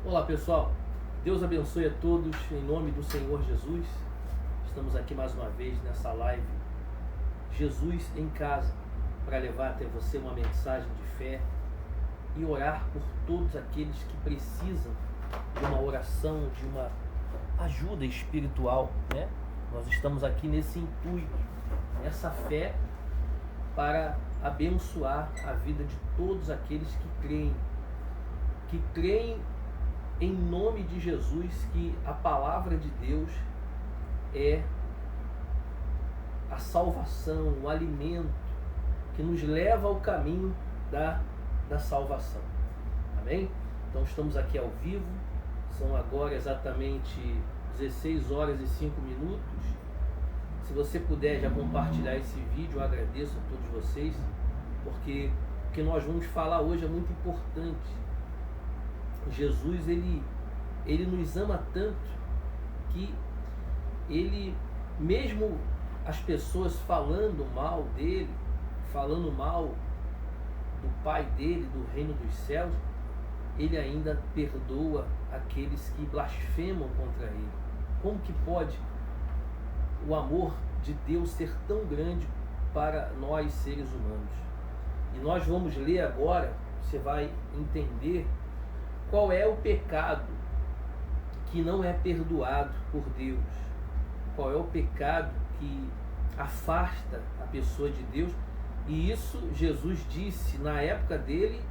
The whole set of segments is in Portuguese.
Olá pessoal, Deus abençoe a todos em nome do Senhor Jesus. Estamos aqui mais uma vez nessa live Jesus em Casa, para levar até você uma mensagem de fé e orar por todos aqueles que precisam de uma oração, de uma ajuda espiritual, né? Nós estamos aqui nesse intuito, nessa fé, para abençoar a vida de todos aqueles que creem em nome de Jesus, que a palavra de Deus é a salvação, o alimento que nos leva ao caminho da salvação. Amém? Então estamos aqui ao vivo, são agora exatamente 16 horas e 5 minutos. Se você puder já compartilhar esse vídeo, eu agradeço a todos vocês, porque o que nós vamos falar hoje é muito importante. Jesus, ele nos ama tanto que ele, mesmo as pessoas falando mal dele, falando mal do Pai dele, do reino dos céus, ele ainda perdoa aqueles que blasfemam contra ele. Como que pode o amor de Deus ser tão grande para nós seres humanos? E nós vamos ler agora, você vai entender qual é o pecado que não é perdoado por Deus? Qual é o pecado que afasta a pessoa de Deus? E isso Jesus disse na época dele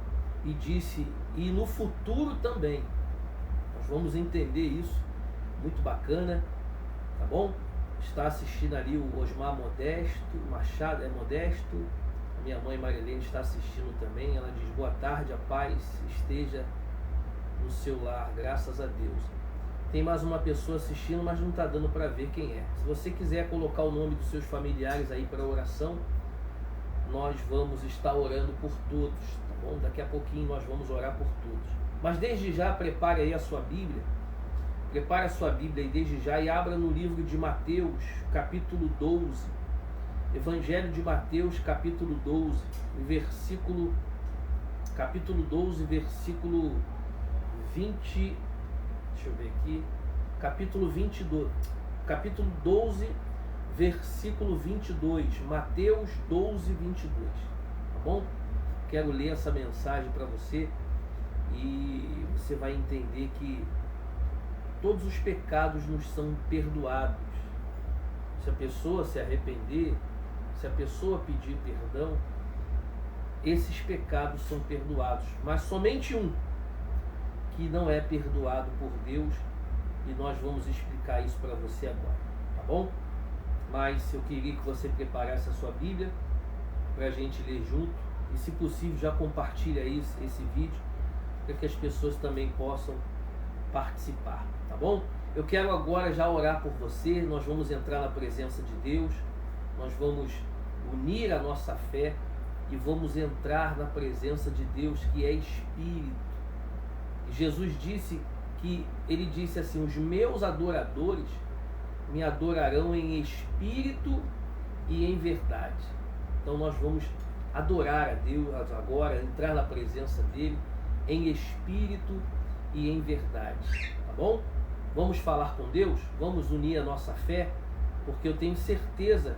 e disse e no futuro também. Nós vamos entender isso, muito bacana, tá bom? Está assistindo ali o Osmar Modesto, Machado é Modesto, a minha mãe Marilene está assistindo também, ela diz boa tarde, a paz esteja no seu lar, graças a Deus. Tem mais uma pessoa assistindo, mas não está dando para ver quem é. Se você quiser colocar o nome dos seus familiares aí para oração, nós vamos estar orando por todos, tá bom? Daqui a pouquinho nós vamos orar por todos. Mas desde já prepare aí a sua Bíblia, prepare a sua Bíblia aí desde já e abra no livro de Mateus, capítulo 12, Evangelho de Mateus, capítulo 12, capítulo 12, versículo 20, deixa eu ver aqui, capítulo 22, capítulo 12, versículo 22, Mateus 12, 22, tá bom? Quero ler essa mensagem para você e você vai entender que todos os pecados nos são perdoados. Se a pessoa se arrepender, se a pessoa pedir perdão, esses pecados são perdoados, mas somente um que não é perdoado por Deus, e nós vamos explicar isso para você agora, tá bom? Mas eu queria que você preparasse a sua Bíblia para a gente ler junto, e se possível já compartilhe aí esse vídeo, para que as pessoas também possam participar, tá bom? Eu quero agora já orar por você, nós vamos entrar na presença de Deus, nós vamos unir a nossa fé e vamos entrar na presença de Deus, que é Espírito. Jesus disse que, ele disse assim, os meus adoradores me adorarão em espírito e em verdade. Então nós vamos adorar a Deus agora, entrar na presença dele em espírito e em verdade, tá bom? Vamos falar com Deus, vamos unir a nossa fé, porque eu tenho certeza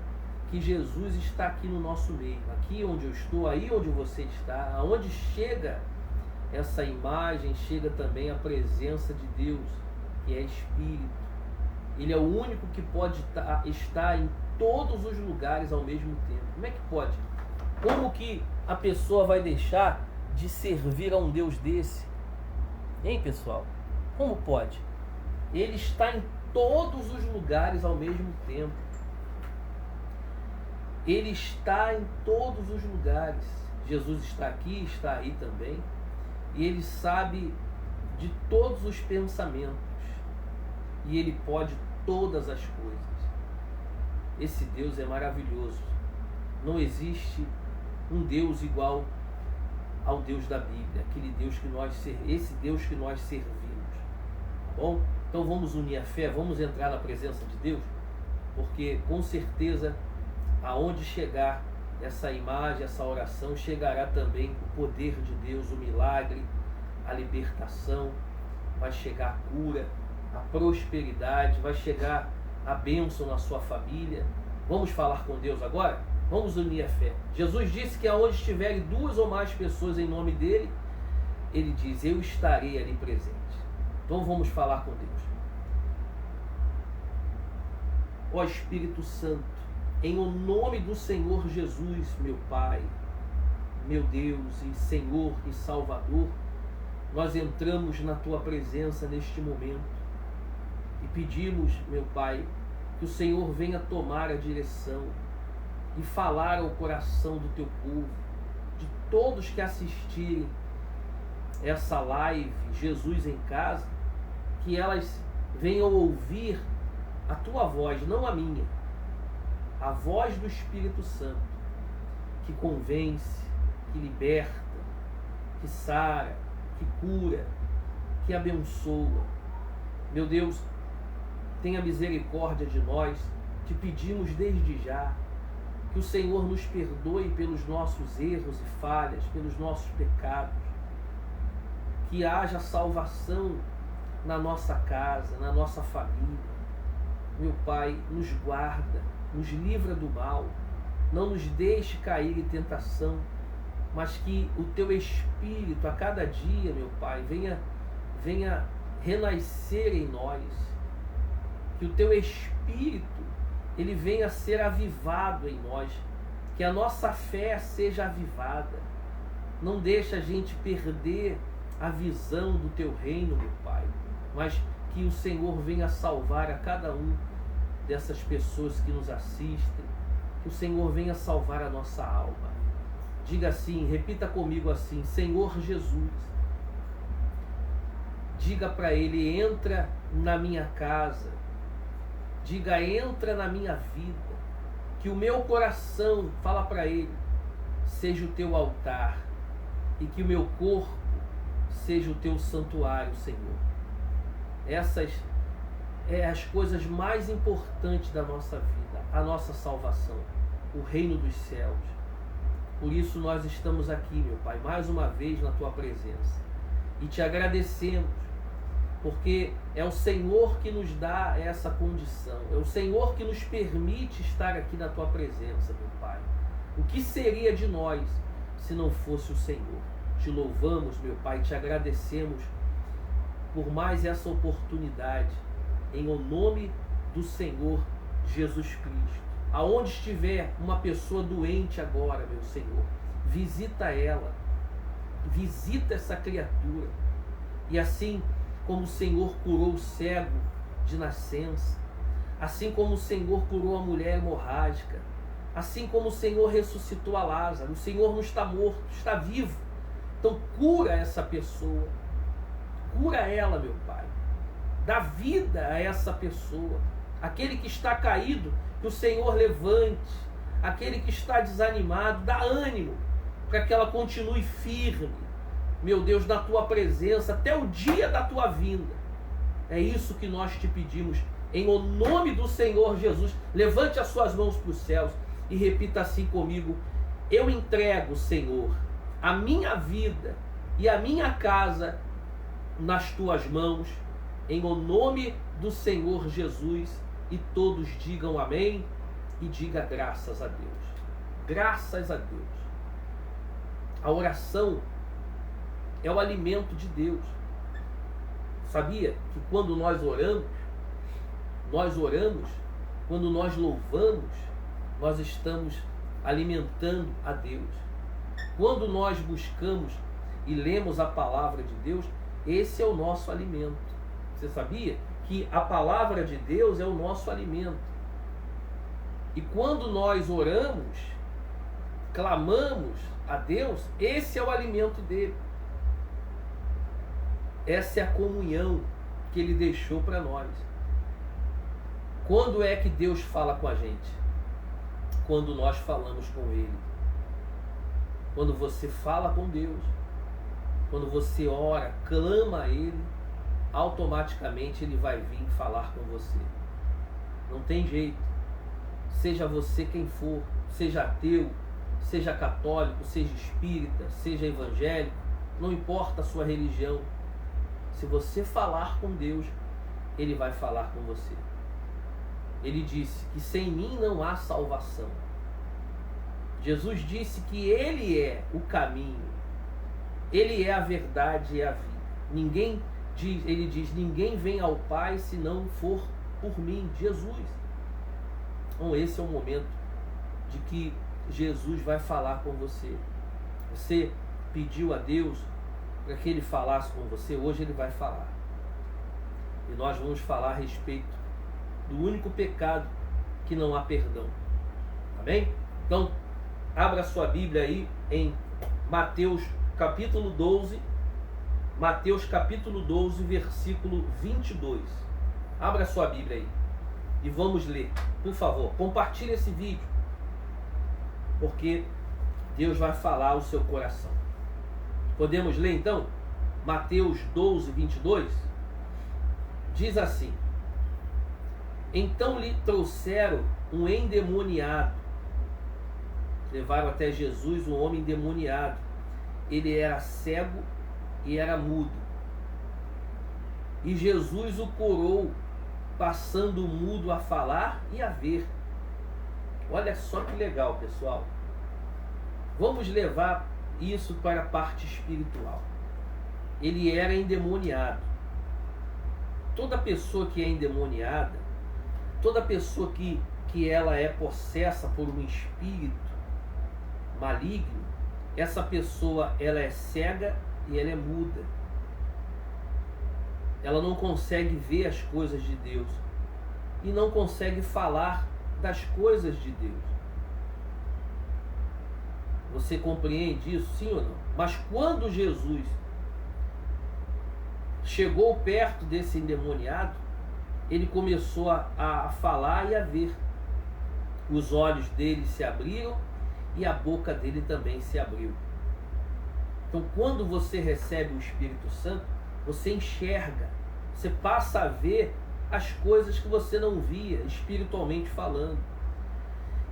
que Jesus está aqui no nosso meio, aqui onde eu estou, aí onde você está, aonde chega essa imagem, chega também a presença de Deus, que é Espírito. Ele é o único que pode estar em todos os lugares ao mesmo tempo. Como é que pode? Como que a pessoa vai deixar de servir a um Deus desse? Hein, pessoal? Como pode? Ele está em todos os lugares ao mesmo tempo. Ele está em todos os lugares. Jesus está aqui, está aí também. E ele sabe de todos os pensamentos. E ele pode todas as coisas. Esse Deus é maravilhoso. Não existe um Deus igual ao Deus da Bíblia, aquele Deus que esse Deus que nós servimos. Tá bom? Então vamos unir a fé, vamos entrar na presença de Deus, porque com certeza aonde chegar essa imagem, essa oração, chegará também o poder de Deus, o milagre, a libertação vai chegar a cura, a prosperidade, vai chegar a bênção na sua família. Vamos falar com Deus agora? Vamos unir a fé. Jesus disse que aonde estiverem 2 ou mais pessoas em nome dele, ele diz, eu estarei ali presente. Então vamos falar com Deus. Ó Espírito Santo, em o nome do Senhor Jesus, meu Pai, meu Deus e Senhor e Salvador, nós entramos na Tua presença neste momento e pedimos, meu Pai, que o Senhor venha tomar a direção e falar ao coração do Teu povo, de todos que assistirem essa live, Jesus em Casa, que elas venham ouvir a Tua voz, não a minha, a voz do Espírito Santo, que convence, que liberta, que sara, que cura, que abençoa. Meu Deus, tenha misericórdia de nós, te pedimos desde já, que o Senhor nos perdoe pelos nossos erros e falhas, pelos nossos pecados, que haja salvação na nossa casa, na nossa família. Meu Pai, nos guarda, nos livra do mal, não nos deixe cair em tentação, mas que o Teu Espírito a cada dia, meu Pai, venha renascer em nós, que o Teu Espírito ele venha ser avivado em nós, que a nossa fé seja avivada. Não deixa a gente perder a visão do Teu reino, meu Pai, mas que o Senhor venha salvar a cada um dessas pessoas que nos assistem, que o Senhor venha salvar a nossa alma. Diga assim, repita comigo assim, Senhor Jesus, diga para Ele, entra na minha casa, diga, entra na minha vida, que o meu coração, fala para Ele, seja o Teu altar, e que o meu corpo seja o Teu santuário, Senhor. Essas é as coisas mais importantes da nossa vida, a nossa salvação, o reino dos céus. Por isso nós estamos aqui, meu Pai, mais uma vez na Tua presença. E Te agradecemos, porque é o Senhor que nos dá essa condição, é o Senhor que nos permite estar aqui na Tua presença, meu Pai. O que seria de nós se não fosse o Senhor? Te louvamos, meu Pai, Te agradecemos por mais essa oportunidade, em o nome do Senhor Jesus Cristo. Aonde estiver uma pessoa doente agora, meu Senhor, visita ela, visita essa criatura, e assim como o Senhor curou o cego de nascença, assim como o Senhor curou a mulher hemorrágica, assim como o Senhor ressuscitou a Lázaro, o Senhor não está morto, está vivo. Então cura essa pessoa, cura ela, meu Pai, dá vida a essa pessoa, aquele que está caído, que o Senhor levante, aquele que está desanimado, dá ânimo, para que ela continue firme, meu Deus, na Tua presença, até o dia da Tua vinda. É isso que nós Te pedimos, em o nome do Senhor Jesus. Levante as suas mãos para os céus e repita assim comigo, eu entrego, Senhor, a minha vida e a minha casa nas Tuas mãos, em o nome do Senhor Jesus. E todos digam amém e diga graças a Deus. Graças a Deus. A oração é o alimento de Deus. Sabia que quando nós oramos, quando nós louvamos, nós estamos alimentando a Deus. Quando nós buscamos e lemos a palavra de Deus, esse é o nosso alimento. Você sabia que a palavra de Deus é o nosso alimento? E quando nós oramos, clamamos a Deus, esse é o alimento dele. Essa é a comunhão que Ele deixou para nós. Quando é que Deus fala com a gente? Quando nós falamos com Ele. Quando você fala com Deus, quando você ora, clama a Ele, automaticamente Ele vai vir falar com você. Não tem jeito. Seja você quem for, seja ateu, seja católico, seja espírita, seja evangélico, não importa a sua religião. Se você falar com Deus, Ele vai falar com você. Ele disse que sem mim não há salvação. Jesus disse que Ele é o caminho, Ele é a verdade e a vida. Ele diz, ninguém vem ao Pai se não for por mim, Jesus. Então esse é o momento de que Jesus vai falar com você. Você pediu a Deus para que Ele falasse com você, hoje Ele vai falar. E nós vamos falar a respeito do único pecado que não há perdão. Amém? Então, abra sua Bíblia aí em Mateus capítulo 12, Mateus capítulo 12, versículo 22. Abra sua Bíblia aí e vamos ler. Por favor, compartilhe esse vídeo, porque Deus vai falar ao seu coração. Podemos ler então? Mateus 12, 22. Diz assim: então lhe trouxeram um endemoniado. Levaram até Jesus um homem endemoniado. Ele era cego e era mudo. E Jesus o curou, passando o mudo a falar e a ver. Olha só que legal, pessoal. Vamos levar isso para a parte espiritual. Ele era endemoniado. Toda pessoa que é endemoniada, toda pessoa que ela é possessa por um espírito maligno, essa pessoa ela é cega e ela é muda. Ela não consegue ver as coisas de Deus e não consegue falar das coisas de Deus. Você compreende isso, sim ou não? Mas quando Jesus chegou perto desse endemoniado, ele começou a falar e a ver. Os olhos dele se abriram e a boca dele também se abriu. Então, quando você recebe o Espírito Santo, você enxerga, você passa a ver as coisas que você não via, espiritualmente falando.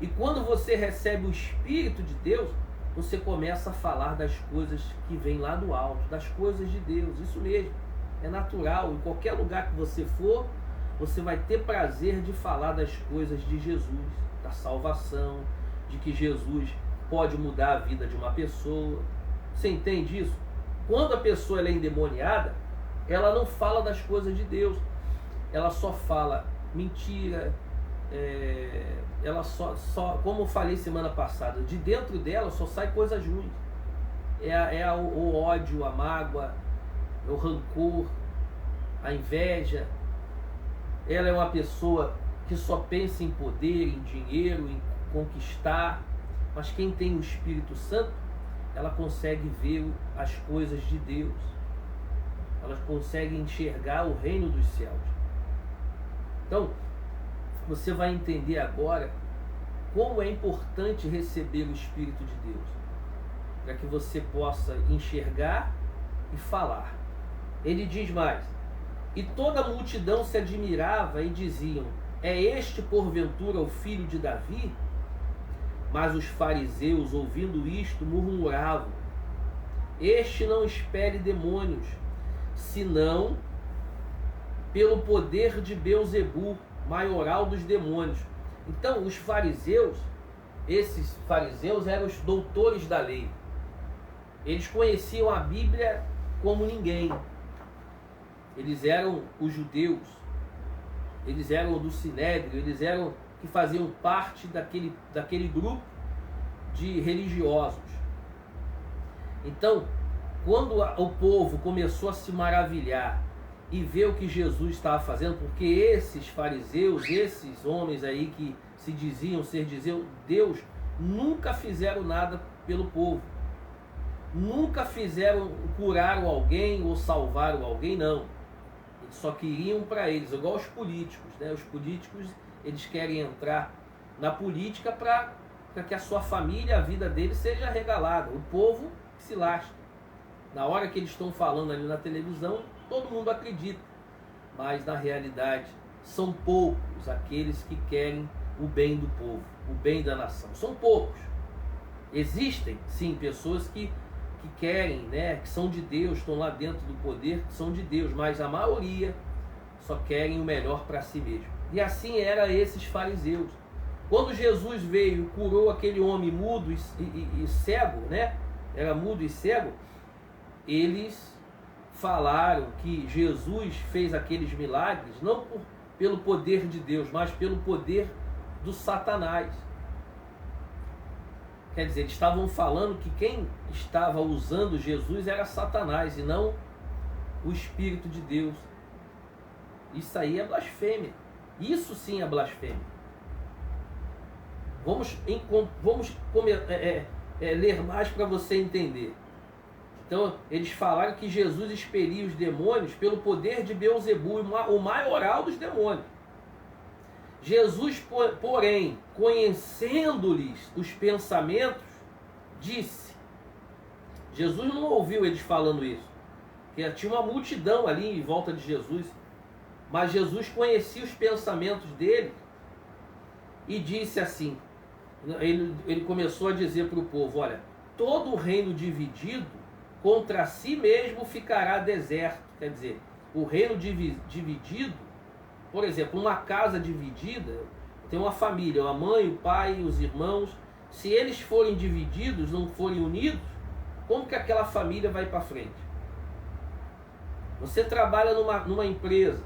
E quando você recebe o Espírito de Deus, você começa a falar das coisas que vêm lá do alto, das coisas de Deus. Isso mesmo, é natural. Em qualquer lugar que você for, você vai ter prazer de falar das coisas de Jesus, da salvação, de que Jesus pode mudar a vida de uma pessoa. Você entende isso? Quando a pessoa ela é endemoniada, ela não fala das coisas de Deus. Ela só fala mentira. Ela só, como eu falei semana passada, de dentro dela só sai coisas ruins. O ódio, a mágoa, o rancor, a inveja. Ela é uma pessoa que só pensa em poder, em dinheiro, em conquistar. Mas quem tem o Espírito Santo, ela consegue ver as coisas de Deus. Ela consegue enxergar o reino dos céus. Então, você vai entender agora como é importante receber o Espírito de Deus, para que você possa enxergar e falar. Ele diz mais: e toda a multidão se admirava e diziam: é este porventura o filho de Davi? Mas os fariseus, ouvindo isto, murmuravam: este não expele demônios, senão pelo poder de Beelzebu, maioral dos demônios. Então, os fariseus, esses fariseus eram os doutores da lei. Eles conheciam a Bíblia como ninguém. Eles eram os judeus. Eles eram do Sinédrio. Eles eram que faziam parte daquele grupo de religiosos. Então, quando o povo começou a se maravilhar e ver o que Jesus estava fazendo, porque esses fariseus, esses homens aí que se diziam ser Deus, nunca fizeram nada pelo povo. Nunca fizeram, curaram alguém ou salvaram alguém, não. Eles só queriam para eles, igual os políticos, né? Os políticos, eles querem entrar na política para que a sua família, a vida deles seja regalada. O povo se lasca. Na hora que eles estão falando ali na televisão, todo mundo acredita. Mas na realidade, são poucos aqueles que querem o bem do povo, o bem da nação. São poucos. Existem, sim, pessoas que que querem, né, que são de Deus, estão lá dentro do poder, que são de Deus, mas a maioria só querem o melhor para si mesmo. E assim eram esses fariseus. Quando Jesus veio e curou aquele homem mudo e cego, né, era mudo e cego, eles falaram que Jesus fez aqueles milagres não pelo poder de Deus, mas pelo poder do Satanás. Quer dizer, eles estavam falando que quem estava usando Jesus era Satanás e não o Espírito de Deus. Isso aí é blasfêmia. Isso sim é blasfêmia. Vamos ler mais para você entender. Então, eles falaram que Jesus expelia os demônios pelo poder de Beelzebu, o maioral dos demônios. Jesus, porém, conhecendo-lhes os pensamentos, disse. Jesus não ouviu eles falando isso, porque tinha uma multidão ali em volta de Jesus, mas Jesus conhecia os pensamentos dele e disse assim, ele começou a dizer para o povo, olha, todo o reino dividido contra si mesmo ficará deserto. Quer dizer, o reino dividido, por exemplo, uma casa dividida, tem uma família, a mãe, o pai, os irmãos, se eles forem divididos, não forem unidos, como que aquela família vai para frente? Você trabalha numa empresa,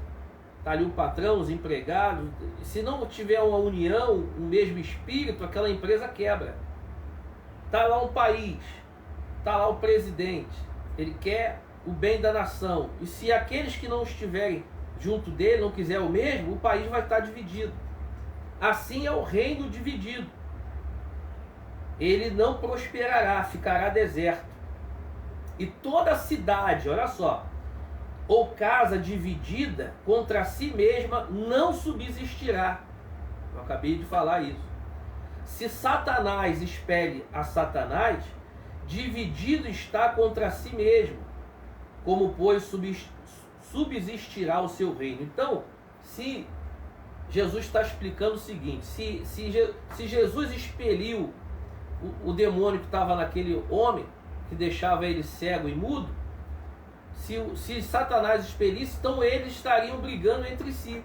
está ali o patrão, os empregados, se não tiver uma união, o mesmo espírito, aquela empresa quebra. Está lá um país, está lá o presidente, ele quer o bem da nação, e se aqueles que não estiverem junto dele não quiser o mesmo, o país vai estar dividido. Assim é o reino dividido. Ele não prosperará, ficará deserto. E toda cidade, olha só, ou casa dividida contra si mesma não subsistirá. Eu acabei de falar isso. Se Satanás expele a Satanás, dividido está contra si mesmo, como pois subsistirá o seu reino. Então, se Jesus está explicando o seguinte, se Jesus expeliu o demônio que estava naquele homem, que deixava ele cego e mudo, se Satanás expelisse, então eles estariam brigando entre si.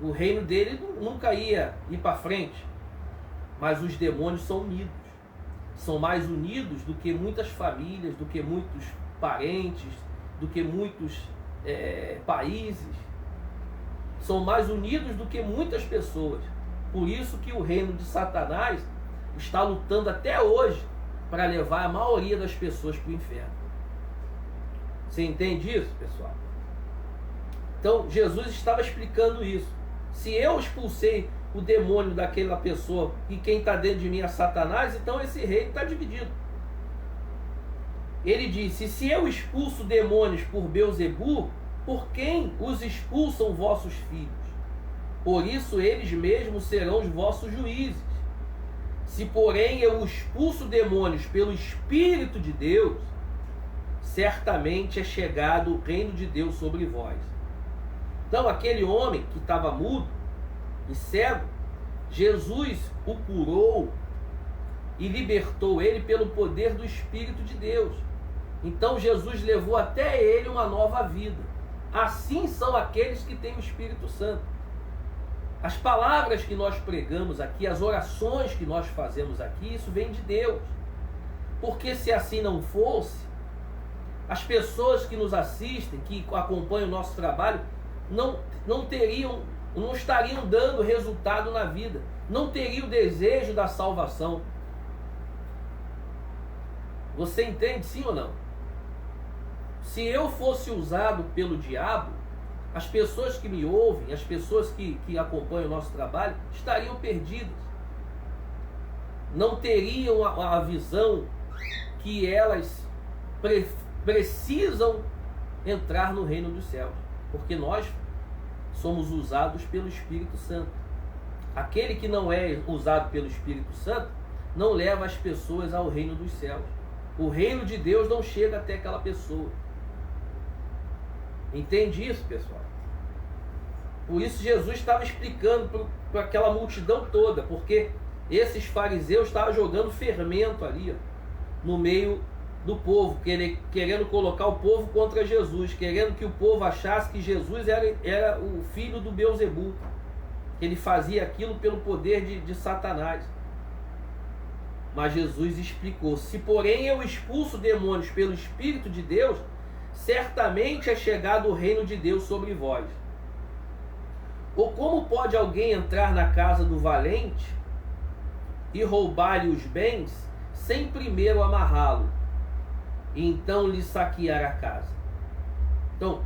O reino dele nunca ia ir para frente. Mas os demônios são unidos. São mais unidos do que muitas famílias, do que muitos parentes, do que muitos países. São mais unidos do que muitas pessoas. Por isso que o reino de Satanás está lutando até hoje para levar a maioria das pessoas para o inferno. Você entende isso, pessoal? Então, Jesus estava explicando isso. Se eu expulsei o demônio daquela pessoa e quem está dentro de mim é Satanás, então esse reino está dividido. Ele disse, se eu expulso demônios por Beelzebu, por quem os expulsam vossos filhos? Por isso eles mesmos serão os vossos juízes. Se porém eu expulso demônios pelo Espírito de Deus, certamente é chegado o reino de Deus sobre vós. Então aquele homem que estava mudo e cego, Jesus o curou e libertou ele pelo poder do Espírito de Deus. Então Jesus levou até ele uma nova vida. Assim são aqueles que têm o Espírito Santo. As palavras que nós pregamos aqui, as orações que nós fazemos aqui, isso vem de Deus. Porque se assim não fosse, as pessoas que nos assistem, que acompanham o nosso trabalho, não estariam dando resultado na vida, não teriam o desejo da salvação. Você entende, sim ou não? Se eu fosse usado pelo diabo, as pessoas que me ouvem, as pessoas que acompanham o nosso trabalho, estariam perdidas. Não teriam a visão que elas precisam entrar no reino dos céus. Porque nós somos usados pelo Espírito Santo. Aquele que não é usado pelo Espírito Santo não leva as pessoas ao reino dos céus. O reino de Deus não chega até aquela pessoa. Entende isso, pessoal? Por isso Jesus estava explicando para aquela multidão toda, porque esses fariseus estavam jogando fermento ali, ó. no meio do povo, querendo colocar o povo contra Jesus, querendo que o povo achasse que Jesus era o filho do Beelzebu, que ele fazia aquilo pelo poder de Satanás. Mas Jesus explicou: se porém eu expulso demônios pelo Espírito de Deus, certamente é chegado o reino de Deus sobre vós. Ou como pode alguém entrar na casa do valente e roubar-lhe os bens, sem primeiro amarrá-lo, e então lhe saquear a casa? Então,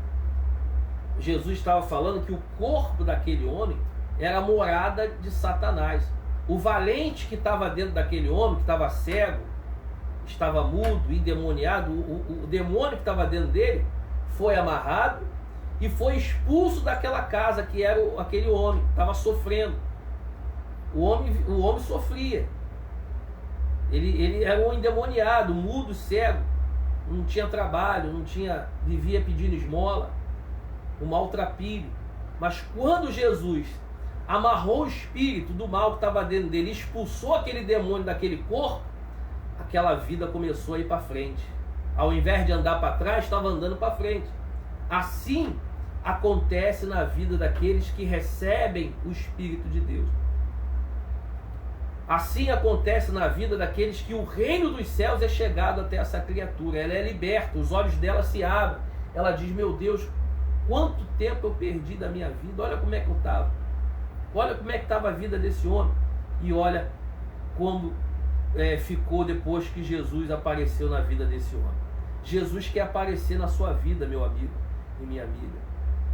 Jesus estava falando que o corpo daquele homem era a morada de Satanás. O valente que estava dentro daquele homem, que estava cego, estava mudo, endemoniado, o demônio que estava dentro dele foi amarrado e foi expulso daquela casa que era aquele homem, que estava sofrendo. O homem sofria. Ele era um endemoniado, mudo, cego, não tinha trabalho, vivia pedindo esmola, um maltrapilho. Mas quando Jesus amarrou o espírito do mal que estava dentro dele, expulsou aquele demônio daquele corpo, aquela vida começou a ir para frente. Ao invés de andar para trás, estava andando para frente. Assim acontece na vida daqueles que recebem o Espírito de Deus. Assim acontece na vida daqueles que o reino dos céus é chegado até essa criatura. Ela é liberta, os olhos dela se abrem. Ela diz: meu Deus, quanto tempo eu perdi da minha vida, olha como é que eu estava. Olha como é que estava a vida desse homem. E olha como ficou depois que Jesus apareceu na vida desse homem. Jesus quer aparecer na sua vida, meu amigo e minha amiga.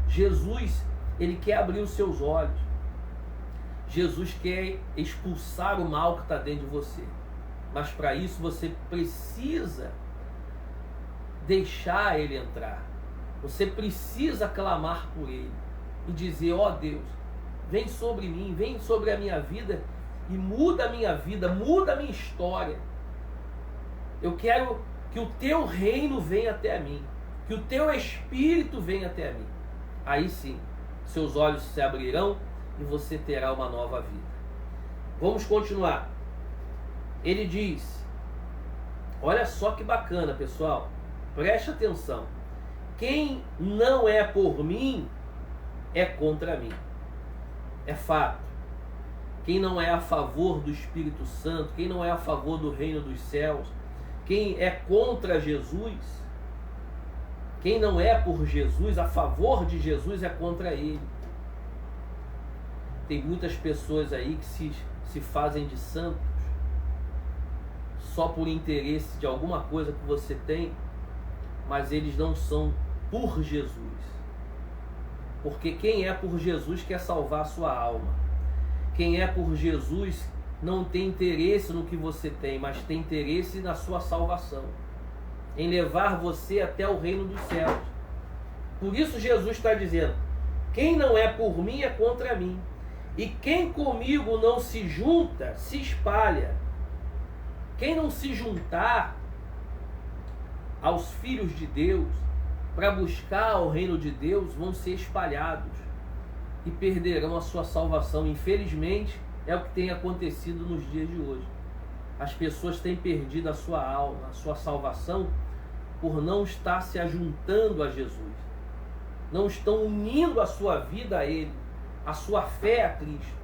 Jesus, ele quer abrir os seus olhos. Jesus quer expulsar o mal que está dentro de você. Mas para isso você precisa deixar ele entrar. Você precisa clamar por ele e dizer: ó Deus, vem sobre mim, vem sobre a minha vida e muda a minha vida, muda a minha história. Eu quero que o teu reino venha até a mim, que o teu Espírito venha até a mim. Aí sim, seus olhos se abrirão e você terá uma nova vida. Vamos continuar. Ele diz, olha só que bacana, pessoal, preste atenção: quem não é por mim é contra mim. É fato. Quem não é a favor do Espírito Santo, quem não é a favor do reino dos céus, quem é contra Jesus, quem não é por Jesus, a favor de Jesus, é contra ele. Tem muitas pessoas aí que se fazem de santos só por interesse de alguma coisa que você tem, mas eles não são por Jesus. Porque quem é por Jesus quer salvar a sua alma. Quem é por Jesus não tem interesse no que você tem, mas tem interesse na sua salvação, em levar você até o reino dos céus. Por isso Jesus está dizendo: quem não é por mim é contra mim, e quem comigo não se junta, se espalha. Quem não se juntar aos filhos de Deus para buscar o reino de Deus vão ser espalhados e perderão a sua salvação. Infelizmente, é o que tem acontecido nos dias de hoje. As pessoas têm perdido a sua alma, a sua salvação, por não estar se ajuntando a Jesus. Não estão unindo a sua vida a Ele, a sua fé a Cristo.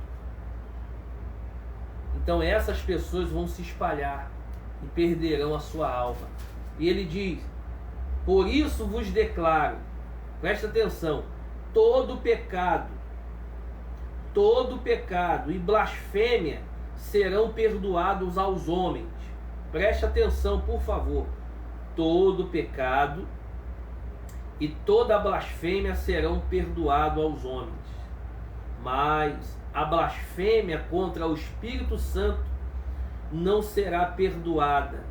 Então essas pessoas vão se espalhar e perderão a sua alma. E ele diz: por isso vos declaro, presta atenção, todo pecado e blasfêmia serão perdoados aos homens. Preste atenção, por favor. Todo pecado e toda blasfêmia serão perdoados aos homens. Mas a blasfêmia contra o Espírito Santo não será perdoada,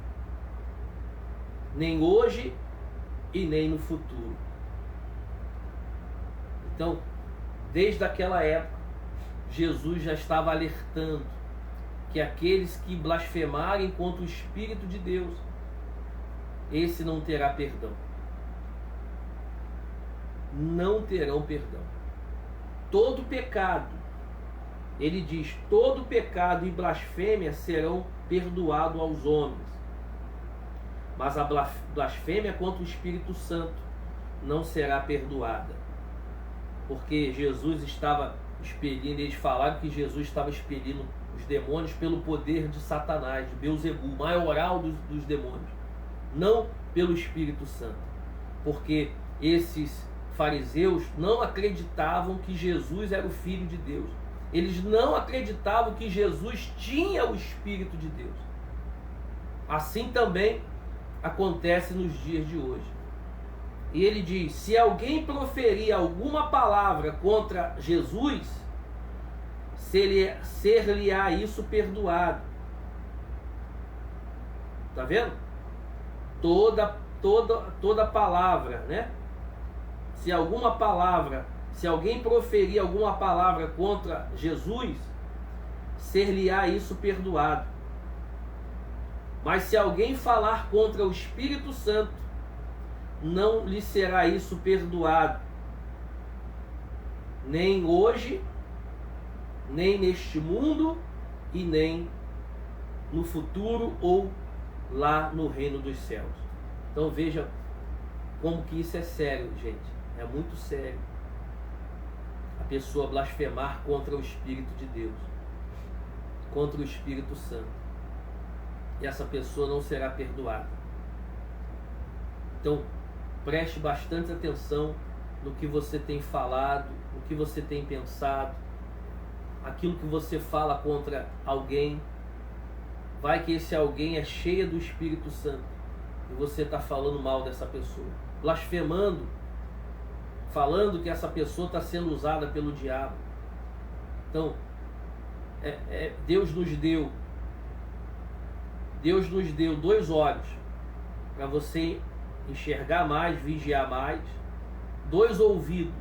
nem hoje e nem no futuro. Então, desde aquela época, Jesus já estava alertando que aqueles que blasfemarem contra o Espírito de Deus, esse não terá perdão. Não terão perdão. Todo pecado, ele diz, todo pecado e blasfêmia serão perdoados aos homens. mas a blasfêmia contra o Espírito Santo não será perdoada. Porque Jesus estava expelindo, eles falaram que Jesus estava expelindo os demônios pelo poder de Satanás, de Beelzebul, o maioral dos demônios, não pelo Espírito Santo. Porque esses fariseus não acreditavam que Jesus era o Filho de Deus. Eles não acreditavam que Jesus tinha o Espírito de Deus. Assim também acontece nos dias de hoje. E ele diz: se alguém proferir alguma palavra contra Jesus, ser-lhe-á isso perdoado. Tá vendo? Toda palavra, né? Se alguém proferir alguma palavra contra Jesus, ser-lhe-á isso perdoado. Mas se alguém falar contra o Espírito Santo, não lhe será isso perdoado, nem hoje, nem neste mundo, e nem no futuro ou lá no reino dos céus. Então veja como que isso é sério, gente. É muito sério a pessoa blasfemar contra o Espírito de Deus, contra o Espírito Santo. E essa pessoa não será perdoada. Então, preste bastante atenção no que você tem falado, no que você tem pensado, aquilo que você fala contra alguém. Vai que esse alguém é cheio do Espírito Santo e você está falando mal dessa pessoa, blasfemando, falando que essa pessoa está sendo usada pelo diabo. Então, Deus nos deu 2 olhos para você enxergar mais, vigiar mais, 2 ouvidos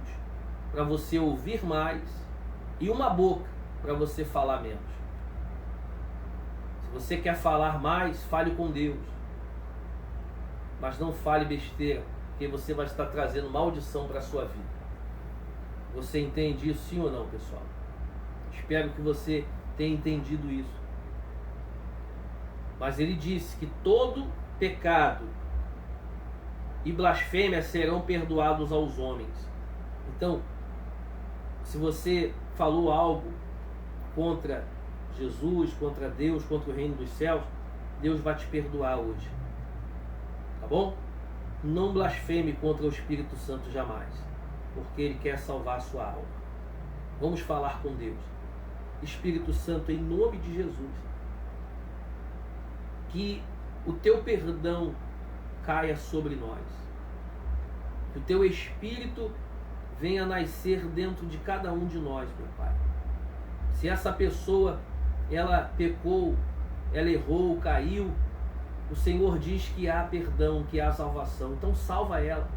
para você ouvir mais e uma boca para você falar menos. Se você quer falar mais, fale com Deus, mas não fale besteira, porque você vai estar trazendo maldição para a sua vida. Você entende isso, sim ou não, pessoal? Espero que você tenha entendido isso. Mas ele disse que todo pecado e blasfêmia serão perdoados aos homens. Então, se você falou algo contra Jesus, contra Deus, contra o reino dos céus, Deus vai te perdoar hoje. Tá bom? Não blasfeme contra o Espírito Santo jamais, porque ele quer salvar a sua alma. Vamos falar com Deus. Espírito Santo, em nome de Jesus, que o teu perdão caia sobre nós, que o teu Espírito venha nascer dentro de cada um de nós, meu Pai. Se essa pessoa, ela pecou, ela errou, caiu, o Senhor diz que há perdão, que há salvação. Então salva ela,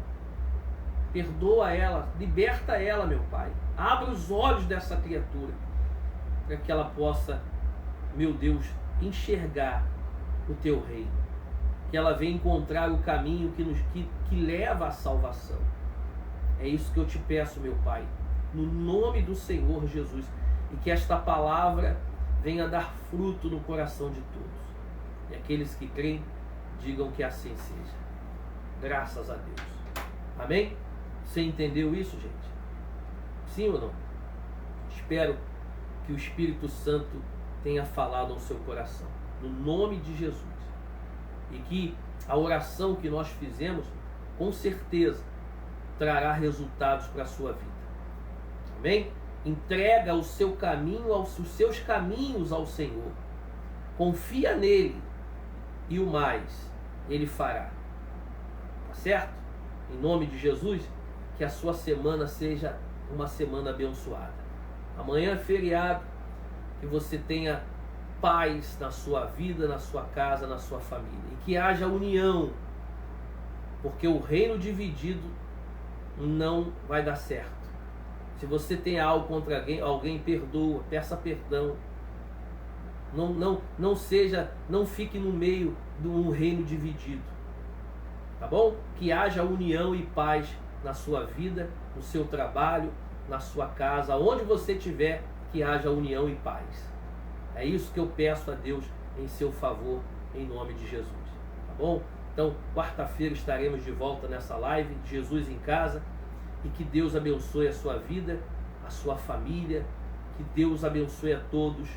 perdoa ela, liberta ela, meu Pai. Abra os olhos dessa criatura, para que ela possa, meu Deus, enxergar o teu reino, que ela venha encontrar o caminho que leva à salvação. É isso que eu te peço, meu Pai, no nome do Senhor Jesus, e que esta palavra venha dar fruto no coração de todos, e aqueles que creem digam que assim seja. Graças a Deus. Amém? Você entendeu isso, gente? Sim ou não? Espero que o Espírito Santo tenha falado ao seu coração, no nome de Jesus, e que a oração que nós fizemos, com certeza, trará resultados para a sua vida. Amém? Entrega o seu caminho, os seus caminhos ao Senhor. Confia nele e o mais ele fará. Tá certo? Em nome de Jesus, que a sua semana seja uma semana abençoada. Amanhã é feriado, que você tenha paz na sua vida, na sua casa, na sua família, e que haja união, porque o reino dividido não vai dar certo. Se você tem algo contra alguém perdoa, peça perdão. Não fique no meio de um reino dividido. Tá bom? Que haja união e paz na sua vida, no seu trabalho, na sua casa, onde você estiver, que haja união e paz. É isso que eu peço a Deus em seu favor, em nome de Jesus. Tá bom? Então, quarta-feira estaremos de volta nessa live, Jesus em Casa, e que Deus abençoe a sua vida, a sua família, que Deus abençoe a todos,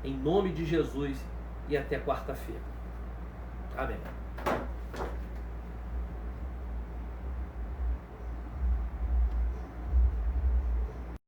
em nome de Jesus, e até quarta-feira. Amém.